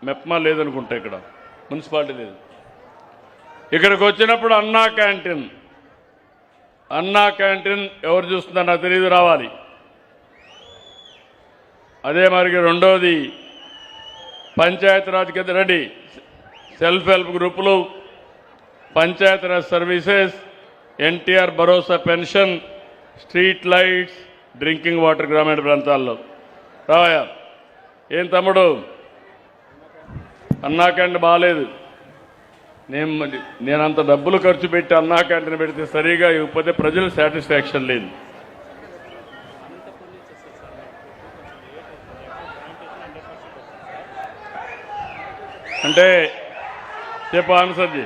మెప్మా లేదనుకుంటా, ఇక్కడ మున్సిపాలిటీ లేదు. ఇక్కడికి వచ్చినప్పుడు అన్నా క్యాంటీన్ ఎవరు చూస్తున్నారు నాకు తెలియదు, రావాలి. అదే మరి రెండోది పంచాయతీరాజ్ కింద రండి, సెల్ఫ్ హెల్ప్ గ్రూపులు, పంచాయతీరాజ్ సర్వీసెస్, ఎన్టీఆర్ భరోసా pension, street lights, drinking water గ్రామీణ ప్రాంతాల్లో రావయా. ఏం తమ్ముడు అన్నా క్యాంటీన్ బాగాలేదు, నేను అంత డబ్బులు ఖర్చు పెట్టి అన్నా క్యాంటీన్ పెడితే సరిగా ఇవ్వకపోతే ప్రజలు సాటిస్ఫాక్షన్ లేదు. అంటే చెప్పు ఆన్సర్జీ.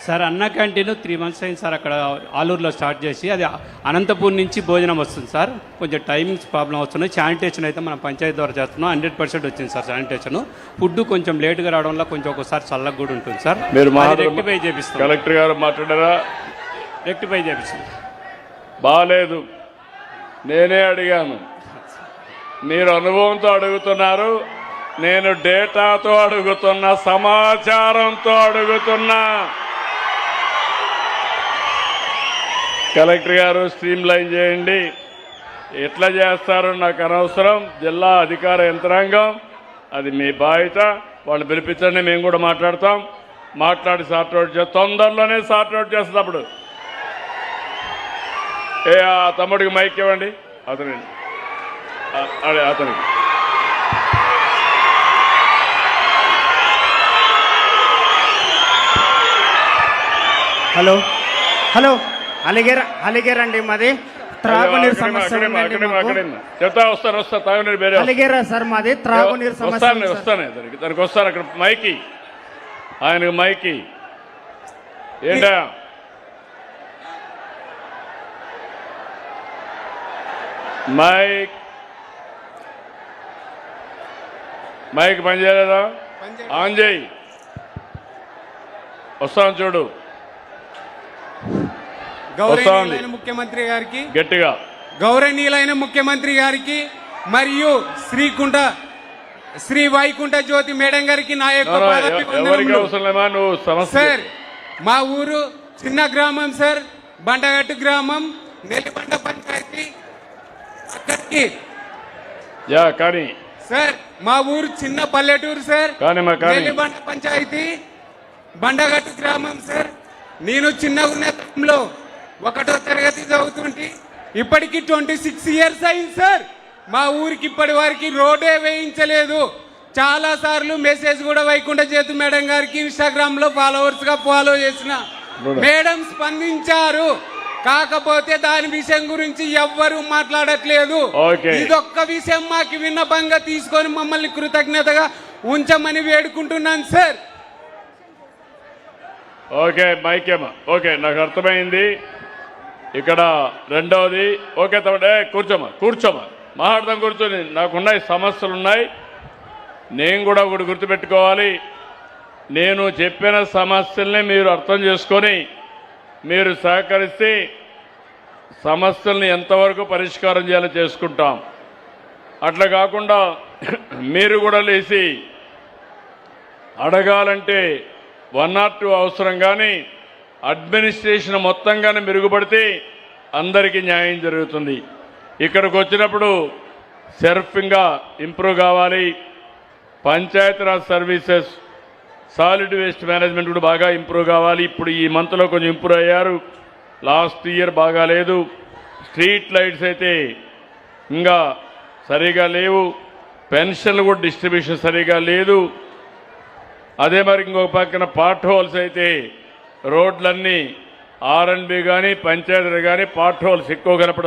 సార్ అన్న క్యాంటీన్ 3 months అయింది సార్, అక్కడ ఆలూరులో స్టార్ట్ చేసి, అది అనంతపూర్ నుంచి భోజనం వస్తుంది సార్. కొంచెం టైమింగ్స్ ప్రాబ్లం వస్తున్నాయి. శానిటేషన్ అయితే మనం పంచాయతీ ద్వారా చేస్తున్నాం, 100% వచ్చింది సార్ శానిటేషన్. ఫుడ్ కొంచెం లేట్గా రావడం వల్ల కొంచెం ఒకసారి చల్లగా కూడా ఉంటుంది సార్. మీరు రెక్టిఫై చేపిస్తాం. కలెక్టర్ గారు మాట్లాడారా? రెక్టిఫై చేపిస్తాం. బాగాలేదు, నేనే అడిగాను, మీరు అనుభవంతో అడుగుతున్నారు, నేను డేటాతో అడుగుతున్నా, సమాచారంతో అడుగుతున్నా. కలెక్టర్ గారు స్ట్రీమ్ లైన్ చేయండి, ఎట్లా చేస్తారో నాకు అనవసరం. జిల్లా అధికార యంత్రాంగం అది మీ బాధ్యత, వాళ్ళు పిలిపించండి, మేము కూడా మాట్లాడతాం. మాట్లాడి సార్ట్అవుట్ చేస్తాం, తొందరలోనే సార్ట్అవుట్ చేస్తుంది. అప్పుడు ఆ తమ్ముడికి మైక్ ఇవ్వండి, అతనికి. హలో హలో అలిగేరా అండి, మాది త్రాగునీరు సమస్య. చెప్తా వస్తారు తాగునీరు వేరే అలిగేరా సార్, మాది త్రాగునీరు సమస్య. వస్తాను దానికి వస్తాను. అక్కడ మైకి ఆయనకు మైకి ఏంటా మైక్ పని చేయలేదా? ఆన్ చేయి, వస్తాను చూడు. గౌరవనీయులైన ముఖ్యమంత్రి గారికి, గట్టిగా గౌరవనీయులైన ముఖ్యమంత్రి గారికి మరియు శ్రీ వైకుంఠ జ్యోతి మేడం గారికి నా యొక్క సార్. మా ఊరు చిన్న గ్రామం సార్, బండగట్టు గ్రామం, నెల్లిబండ పంచాయతీ. అక్కడికి కానీ సార్ మా ఊరు చిన్న పల్లెటూరు సార్, నెల్లిబండ పంచాయతీ, బండగట్టు గ్రామం సార్. నేను చిన్న ఉన్నతంలో 1వ తరగతి చదువుతుంటే ఇప్పటికి 26 years అయింది సార్. మా ఊరికి ఇప్పటి వరకు రోడ్డే వేయించలేదు. చాలా సార్లు మెసేజ్ కూడా వైకుంఠ జ్యోతి మేడం గారికి ఇన్స్టాగ్రామ్ లో ఫాలోవర్స్ గా ఫాలో చేసిన మేడం స్పందించారు. కాకపోతే దాని విషయం గురించి ఎవ్వరూ మాట్లాడట్లేదు. ఇదొక్క విషయం మాకు విన్నపంగా తీసుకొని మమ్మల్ని కృతజ్ఞతగా ఉంచమని వేడుకుంటున్నాను సార్. ఓకే మైకేమా, ఓకే నాకు అర్థమైంది. ఇక్కడ రెండవది ఓకే తమ్ముడే, కూర్చోమా మాట్లాడదాం, కూర్చొని. నాకున్నాయి సమస్యలు ఉన్నాయి, నేను కూడా ఒకటి గుర్తుపెట్టుకోవాలి. నేను చెప్పిన సమస్యల్ని మీరు అర్థం చేసుకొని మీరు సహకరిస్తే సమస్యల్ని ఎంతవరకు పరిష్కారం చేయాలో చేసుకుంటాం. అట్లా కాకుండా మీరు కూడా లేచి అడగాలంటే 1 or 2 అవసరం, కానీ అడ్మినిస్ట్రేషన్ మొత్తంగానే మెరుగుపడితే అందరికీ న్యాయం జరుగుతుంది. ఇక్కడికి వచ్చినప్పుడు సర్ఫింగ్గా ఇంప్రూవ్ కావాలి. Panchayati Raj services, solid waste management కూడా బాగా ఇంప్రూవ్ కావాలి. ఇప్పుడు ఈ మంత్లో కొంచెం ఇంప్రూవ్ అయ్యారు, లాస్ట్ ఇయర్ బాగాలేదు. స్ట్రీట్ లైట్స్ అయితే ఇంకా సరిగా లేవు, పెన్షన్లు కూడా డిస్ట్రిబ్యూషన్ సరిగా లేదు. అదే మరి ఇంకొక పక్కన పార్ట్ హోల్స్ అయితే రోడ్లన్నీ R&B కానీ పంచాయతీలు కానీ పార్ట్ హోల్స్ ఎక్కువ కనపడ